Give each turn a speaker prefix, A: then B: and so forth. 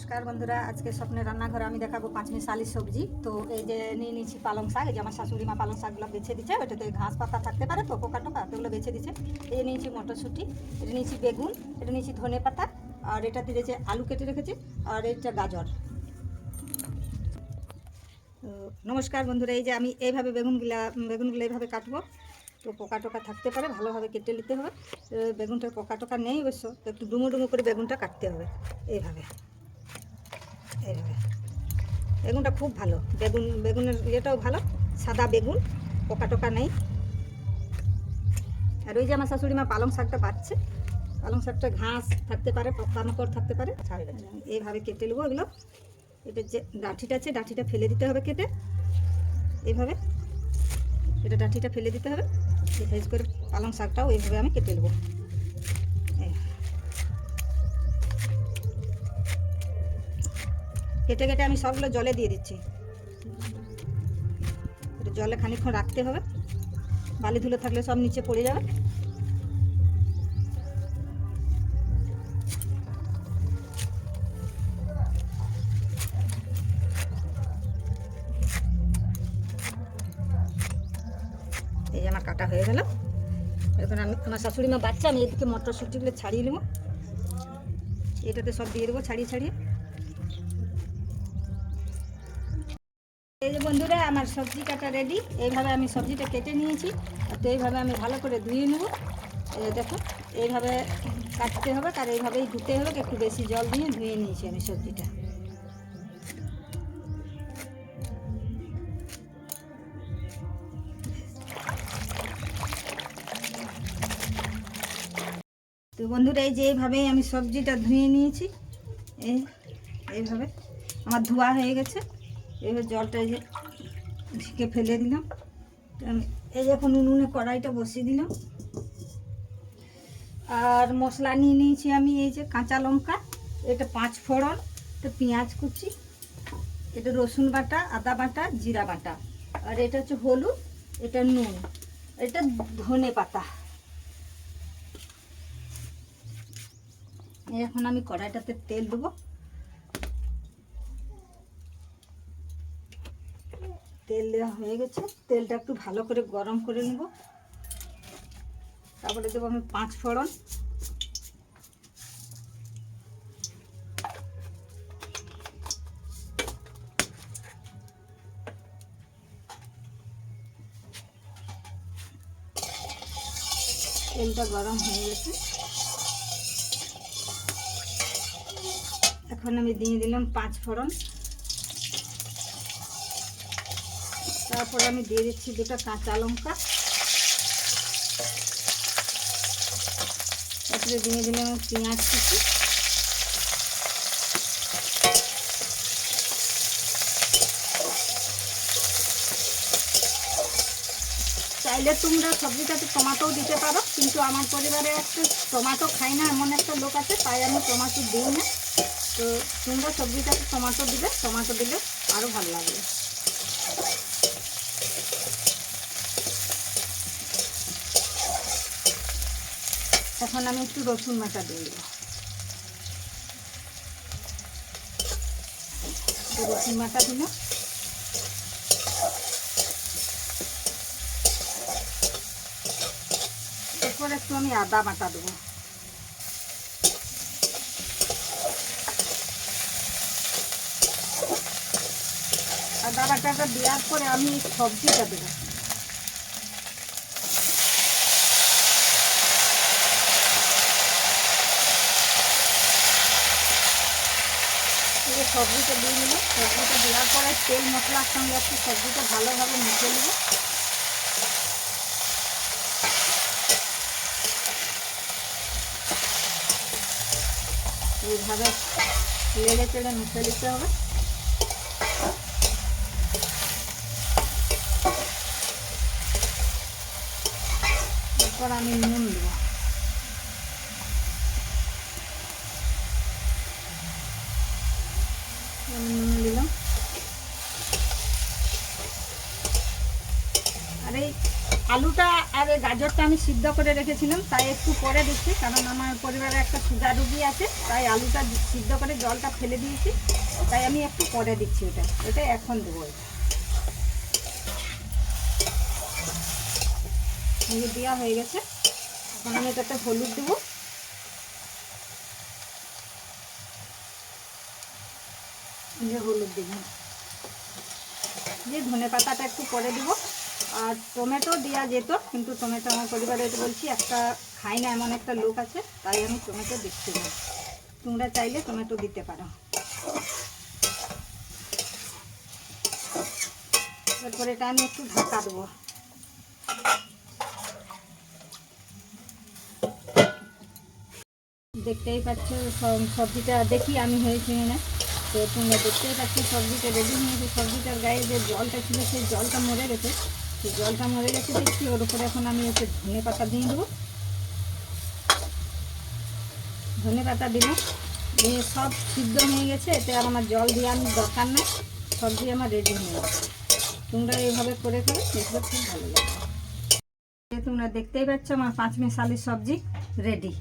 A: নমস্কার বন্ধুরা, আজকে স্বপ্নের রান্নাঘরে আমি দেখাবো পাঁচমিশালি সবজি। তো এই যে নিয়ে নিয়েছি পালং শাক। এই যে আমার শাশুড়ি মা পালং শাকগুলো বেছে দিচ্ছে, ওটাতে ঘাস পাতা থাকতে পারে তো পোকা টোকা, ওগুলো বেছে দিচ্ছে। এই নিয়েছি মটরশুঁটি, এটা নিয়েছি বেগুন, এটা নিয়েছি ধনে পাতা, আর এটা দিয়েছে আলু কেটে রেখেছি, আর এটা গাজর। তো নমস্কার বন্ধুরা, এই যে আমি এইভাবে বেগুনগুলো এইভাবে কাটবো। তো পোকা টোকা থাকতে পারে, ভালোভাবে কেটে নিতে হবে। বেগুনটার পোকা টোকা নেই অবশ্য, তো একটু ডুমো ডুমো করে বেগুনটা কাটতে হবে। এইভাবে এইভাবে বেগুনটা খুব ভালো, বেগুনের ইয়েটাও ভালো, সাদা বেগুন, পোকা টোকা নেই। আর ওই যে আমার শাশুড়ি মা পালং শাকটা বাচ্ছে, পালং শাকটা ঘাস থাকতে পারে, পোকামাকড় থাকতে পারে। এইভাবে কেটে নেবো এগুলো। এটার যে ডাঁঠিটা আছে, ডাঁঠিটা ফেলে দিতে হবে কেটে। এইভাবে এটা ডাঁঠিটা ফেলে দিতে হবে। এই সাইজ করে পালং শাকটাও এইভাবে আমি কেটে নেবো। কেটে কেটে আমি সবগুলো জলে দিয়ে দিচ্ছি। জলে খানিকক্ষণ রাখতে হবে, বালি ধুলো থাকলে সব নিচে পড়ে যাবে। এই যে আমার কাটা হয়ে গেল। এখন আমার শাশুড়ি মা বাচ্চা, আমি এদিকে মটরশুঁটিগুলো ছাড়িয়ে নেবো। এটাতে সব দিয়ে দেবো ছাড়িয়ে ছাড়িয়ে। এই যে বন্ধুরা, আমার সবজি কাটা রেডি। এইভাবে আমি সবজিটা কেটে নিয়েছি। তো এইভাবে আমি ভালো করে ধুয়ে নেবো। দেখো এইভাবে কাটতে হবে, আর এইভাবেই ধুতে হবে। একটু বেশি জল দিয়ে ধুয়ে নিয়েছি আমি সবজিটা। তো বন্ধুরা, এই যে এইভাবেই আমি সবজিটা ধুয়ে নিয়েছি। এইভাবে আমার ধোয়া হয়ে গেছে। এইভাবে জলটা এই যে ঢেকে ফেলে দিলাম। আমি এই যে এখন উনুনে কড়াইটা বসিয়ে দিলাম। আর মশলা নিয়ে নিয়েছি আমি, এই যে কাঁচা লঙ্কা, এটা 5 ফোড়ন, এটা পেঁয়াজ কুচি, এটা রসুন বাটা, আদা বাটা, জিরা বাটা, আর এটা হচ্ছে হলুদ, এটা নুন, এটা ধনে পাতা। এখন আমি কড়াইটাতে তেল দেবো। তেল দেওয়া হয়ে গেছে, তেলটা একটু ভালো করে গরম করে নেব। তারপরে দেবো আমি 5 ফোড়ন, তেলটা গরম হয়ে গেছে। এখন আমি দিয়ে দিলাম 5 ফোড়ন। তারপরে আমি দিয়ে দিচ্ছি 2টা কাঁচা লঙ্কা। তারপরে দিয়ে দিলাম পেঁয়াজ কুচি। চাইলে তোমরা সবজিটাতে টমেটোও দিতে পারো, কিন্তু আমার পরিবারে একটা টমেটো খায় না এমন একটা লোক আছে, তাই আমি টমেটো দিই না। তো তোমরা সবজিটাতে টমেটো দিলে আরও ভালো লাগবে। এখন আমি একটু রসুন বাটা দিয়ে দেবো। রসুন বাটা দিলাম। এরপর একটু আমি আদা বাটা দেবো। আদা বাটাটা দেওয়ার পরে আমি সবজিটা দেবো। সবজিটা দিয়ে নিলাম। সবজিটা দেওয়ার পরে তেল মশলার সঙ্গে একটু সবজিটা ভালোভাবে মিশিয়ে নেব। এইভাবে লেড়ে চেড়ে মিশে নিতে হবে। এরপর আমি নুন দেবো। নুন দিলাম। আর এই আলুটা আর এই গাজরটা আমি সিদ্ধ করে রেখেছিলাম, তাই একটু পরে দিচ্ছি, কারণ আমার পরিবারে একটা সুগার রুগী আছে, তাই আলুটা সিদ্ধ করে জলটা ফেলে দিয়েছি, তাই আমি একটু পরে দিচ্ছি। এটা এখন দেবো। এটা দেওয়া হয়ে গেছে। এখন আমি এটাতে হলুদ দেবো, হলুদ দেব, দিয়ে ধনে পাতাটা একটু পরে দিব। আর টমেটো দেওয়া যেত, কিন্তু টমেটো আমার পরিবারে বলছি একটা খাই না এমন একটা লোক আছে, তাই আমি টমেটো দিচ্ছি না। তোমরা চাইলে টমেটো দিতে পারো। এরপরে এটা আমি একটু ঢাকা দেবো। দেখতেই পাচ্ছ সবজিটা দেখি আমি হয়েছে না, তো তোমরা দেখতেই পাচ্ছ সবজিটা রেডি হয়েছে। সবজিটার গায়ে যে জলটা ছিল সেই জলটা মরে গেছে, সেই জলটা মরে গেছে দেখছি। ওর উপরে এখন আমি হচ্ছে ধনে পাতা দিয়ে দেবো। ধনে পাতা দিলাম, দিয়ে সব সিদ্ধ হয়ে গেছে। এতে আর আমার জল দিয়ে আমি দরকার নেই, সবজি আমার রেডি হয়ে গেছে। তোমরা এইভাবে করে খাবে, দেখবে খুব ভালো লাগবে। তোমরা দেখতেই পাচ্ছ আমার 5 মিশালি সবজি রেডি।